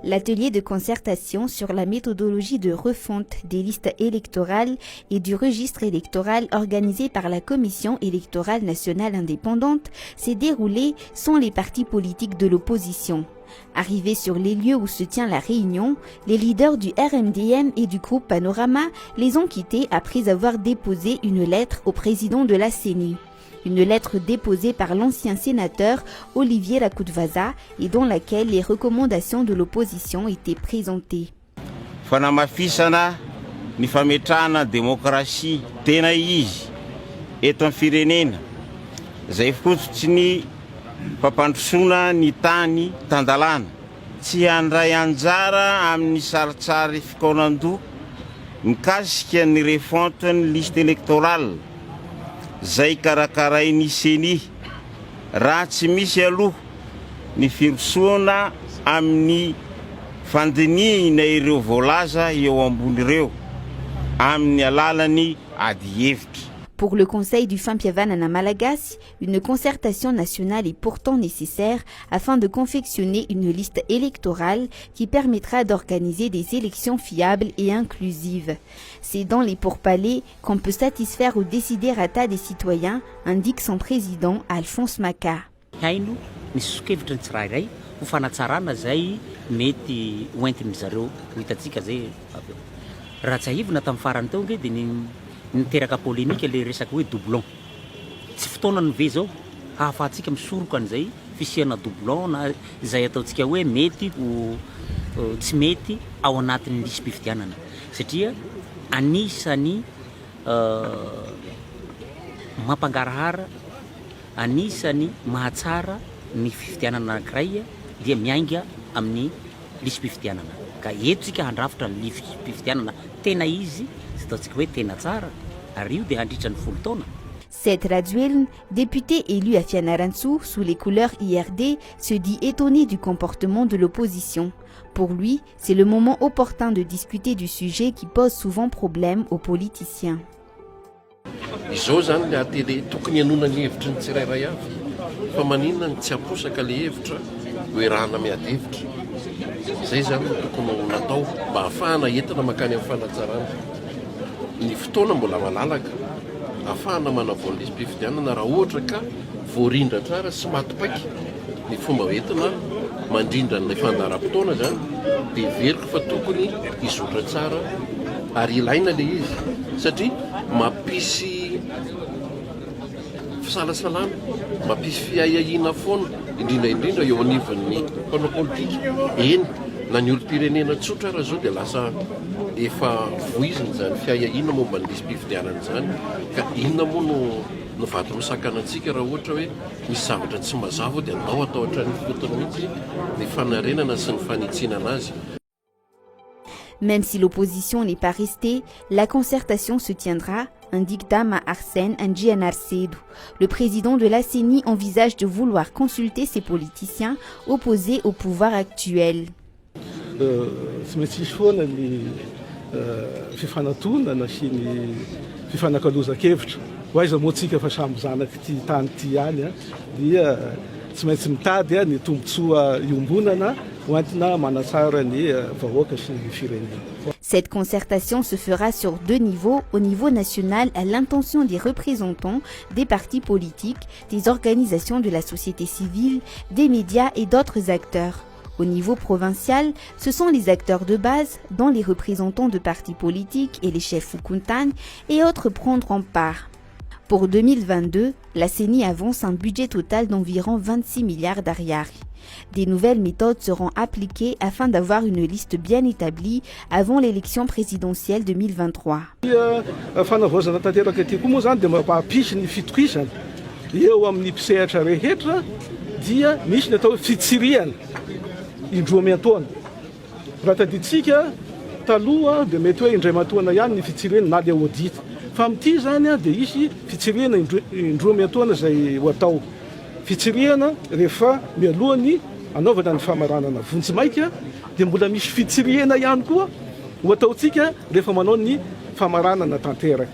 L'atelier de concertation sur la méthodologie de refonte des listes électorales et du registre électoral organisé par la Commission électorale nationale indépendante s'est déroulé sans les partis politiques de l'opposition. Arrivés sur les lieux où se tient la réunion, les leaders du RMDM et du groupe Panorama les ont quittés après avoir déposé une lettre au président de la CENI. Une lettre déposée par l'ancien sénateur Olivier Rakotovaza et dans laquelle les recommandations de l'opposition étaient présentées. Fanamafisana ny fametrahana démocratie tena izy eto amin'ny firenena zay fototsy ny fampandrosoana ny tany tandalana tsy handray anjara amin'ny saritsary fikaonan-doha mikasika ny refonte ny liste électorale zay karakarainy CENI raha tsy misy aloha ny firosoana amin'ny fandinihana ireo voalaza eo ambony ireo amin'ny alalany ady hevitra. Pour le Conseil du Fampiavanana Malagasy, une concertation nationale est pourtant nécessaire afin de confectionner une liste électorale qui permettra d'organiser des élections fiables et inclusives. C'est dans les pourparlers qu'on peut satisfaire aux desiderata des citoyens, indique son président Alphonse Maka. Niteraka polémique le resaka hoe doublon. Tsy fotoana ny ve zao hahafahantsika misoroka an'izay fisiana doublon na izay ataontsika hoe mety tsy mety ao anatin'ny lisam-pifidianana satria anisany mampangarahara anisany mahatsara ny fifidianana anankiray dia miainga amin'ny lisam-pifidianana ka eto tsika handrafitra ny lisam-pifidianana tena izy. Cette Raduelne, député élu à Fianarantsoa sous les couleurs IRD, se dit étonné du comportement de l'opposition. Pour lui, c'est le moment opportun de discuter du sujet qui pose souvent problème aux politiciens. Izao zany le atele tokony hanona ny hevitra ny tsirairay avy fa maninona ny tsy aposaka le hevitra hoerahana miady hevitra zay zany tokony natao mba ahafahana entina makany amin'ny fanatsarana. Ny fotoana mbola malalaka ahafahana manavoana lisam-pifidianana raha ohatra ka voarindra tsara sy matopaky ny fomba hoentina mandrindra ny fandaharam-potoana zany dia veriko fa tokony izotra tsara ary ilaina le izy satria mampisy fisalasalana mampisy fiahiahina foana indrindra eo anivon'ny mpanao politika eny na ny olo-pirenena tsotra raha zao dia lasa efa voiziny zany fiahiahina momba ny lisam-pifidianana zany ka inona moa no vato misakana antsika raha ohatra hoe misy zavatra tsy mazava dia andao atao hatrany fotony mihitsy ny fanarenana sy ny fanitsinana azy. Même si l'opposition n'est pas restée, la concertation se tiendra, indique Dama Arsène Ndjianarsedou. Le président de la CENI envisage de vouloir consulter ces politiciens opposés au pouvoir actuel. Tsy maintsy isy foana ny fifanatona na sy ny fifanakaloza-kevitra ho aiza moa tsika fa samby zanaky ty tany ty any dia tsy maintsy mitady ny tombotsoa iombonana hoentina manatsara ny vahoaka sy ny firenena. Cette concertation se fera sur 2 niveaux, au niveau national à l'intention des représentants des partis politiques, des organisations de la société civile, des médias et d'autres acteurs. Au niveau provincial, ce sont les acteurs de base, dont les représentants de partis politiques et les chefs Fukuntang et autres prendront part. Pour 2022, la CENI avance un budget total d'environ 26 milliards d'ariary. Des nouvelles méthodes seront appliquées afin d'avoir une liste bien établie avant l'élection présidentielle 2023. Fanavozana tanteraka ty koa moa zany dia mampapisy ny fitohisana eo amin'ny mpisehatra rehetra dia misy ny atao fitsiriana indroa miantoana. Raha taditsika taloha dia mety hoe indray matoana ihany ny fitsiriana na le audita. Fa amin'ity zany dia isy fitsiriana indroa miantoana zay ho atao. Fitsiriana rehefa mialohany anaovana ny famaranana vonjimaika dia mbola misy fitsiriana ihany koa ho ataontsika rehefa manao ny famaranana tanteraka.